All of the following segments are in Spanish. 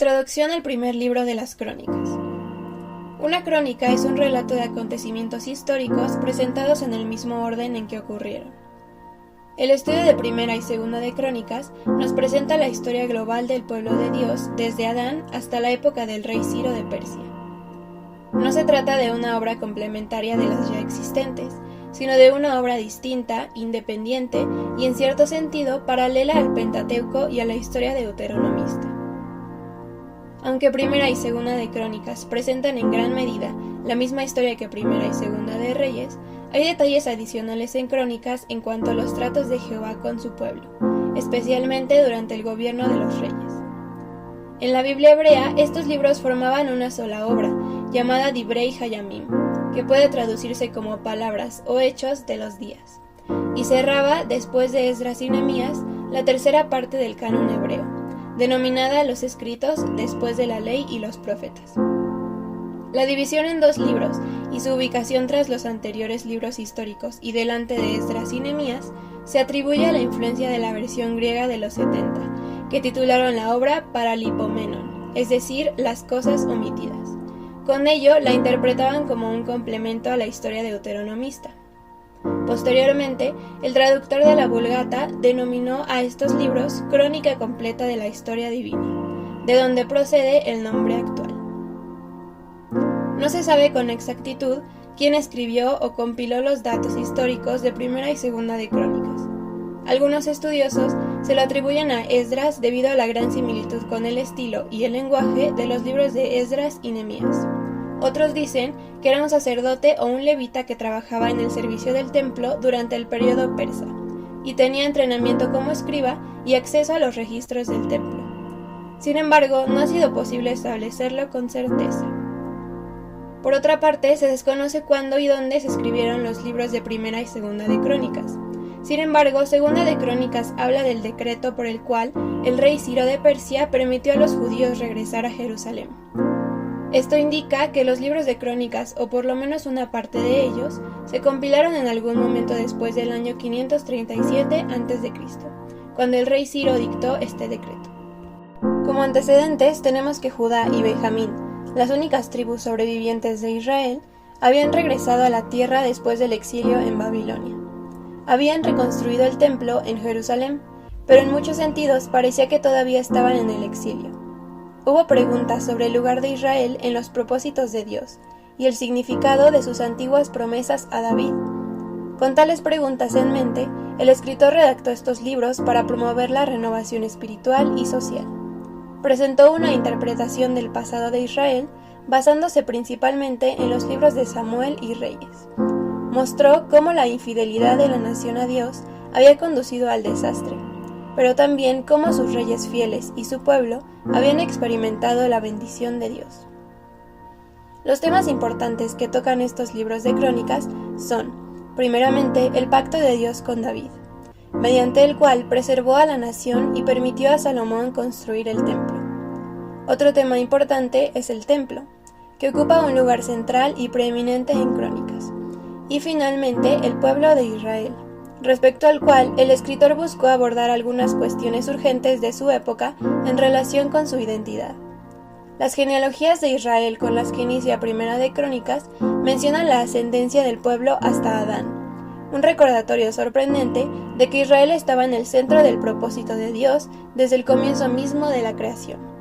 Introducción al primer libro de las Crónicas. Una crónica es un relato de acontecimientos históricos presentados en el mismo orden en que ocurrieron. El estudio de Primera y Segunda de Crónicas nos presenta la historia global del pueblo de Dios desde Adán hasta la época del rey Ciro de Persia. No se trata de una obra complementaria de las ya existentes, sino de una obra distinta, independiente y en cierto sentido paralela al Pentateuco y a la historia deuteronomista. Aunque Primera y Segunda de Crónicas presentan en gran medida la misma historia que Primera y Segunda de Reyes, hay detalles adicionales en Crónicas en cuanto a los tratos de Jehová con su pueblo, especialmente durante el gobierno de los reyes. En la Biblia hebrea, estos libros formaban una sola obra, llamada Divrei Hayamim, que puede traducirse como palabras o hechos de los días, y cerraba, después de Esdras y Nehemías, la tercera parte del canon hebreo, denominada los escritos después de la ley y los profetas. La división en dos libros y su ubicación tras los anteriores libros históricos y delante de Esdras y Nehemías se atribuye a la influencia de la versión griega de los 70, que titularon la obra Paralipomenon, es decir, las cosas omitidas. Con ello la interpretaban como un complemento a la historia deuteronomista. Posteriormente, el traductor de la Vulgata denominó a estos libros Crónica completa de la historia divina, de donde procede el nombre actual. No se sabe con exactitud quién escribió o compiló los datos históricos de Primera y Segunda de Crónicas. Algunos estudiosos se lo atribuyen a Esdras debido a la gran similitud con el estilo y el lenguaje de los libros de Esdras y Nehemías. Otros dicen que era un sacerdote o un levita que trabajaba en el servicio del templo durante el período persa, y tenía entrenamiento como escriba y acceso a los registros del templo. Sin embargo, no ha sido posible establecerlo con certeza. Por otra parte, se desconoce cuándo y dónde se escribieron los libros de Primera y Segunda de Crónicas. Sin embargo, Segunda de Crónicas habla del decreto por el cual el rey Ciro de Persia permitió a los judíos regresar a Jerusalén. Esto indica que los libros de Crónicas, o por lo menos una parte de ellos, se compilaron en algún momento después del año 537 a.C., cuando el rey Ciro dictó este decreto. Como antecedentes tenemos que Judá y Benjamín, las únicas tribus sobrevivientes de Israel, habían regresado a la tierra después del exilio en Babilonia. Habían reconstruido el templo en Jerusalén, pero en muchos sentidos parecía que todavía estaban en el exilio. Hubo preguntas sobre el lugar de Israel en los propósitos de Dios y el significado de sus antiguas promesas a David. Con tales preguntas en mente, el escritor redactó estos libros para promover la renovación espiritual y social. Presentó una interpretación del pasado de Israel basándose principalmente en los libros de Samuel y Reyes. Mostró cómo la infidelidad de la nación a Dios había conducido al desastre, pero también cómo sus reyes fieles y su pueblo habían experimentado la bendición de Dios. Los temas importantes que tocan estos libros de crónicas son, primeramente, el pacto de Dios con David, mediante el cual preservó a la nación y permitió a Salomón construir el templo. Otro tema importante es el templo, que ocupa un lugar central y preeminente en Crónicas. Y finalmente, el pueblo de Israel, respecto al cual el escritor buscó abordar algunas cuestiones urgentes de su época en relación con su identidad. Las genealogías de Israel con las que inicia Primera de Crónicas mencionan la ascendencia del pueblo hasta Adán, un recordatorio sorprendente de que Israel estaba en el centro del propósito de Dios desde el comienzo mismo de la creación.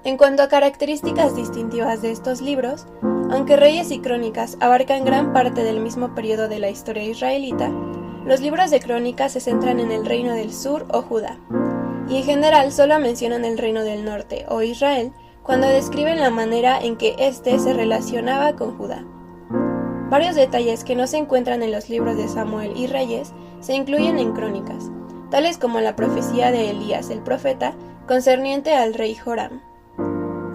En cuanto a características distintivas de estos libros, aunque Reyes y Crónicas abarcan gran parte del mismo periodo de la historia israelita, los libros de Crónicas se centran en el reino del sur o Judá, y en general solo mencionan el reino del norte o Israel cuando describen la manera en que éste se relacionaba con Judá. Varios detalles que no se encuentran en los libros de Samuel y Reyes se incluyen en Crónicas, tales como la profecía de Elías el profeta concerniente al rey Joram.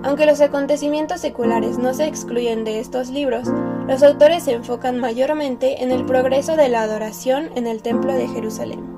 Aunque los acontecimientos seculares no se excluyen de estos libros, los autores se enfocan mayormente en el progreso de la adoración en el Templo de Jerusalén.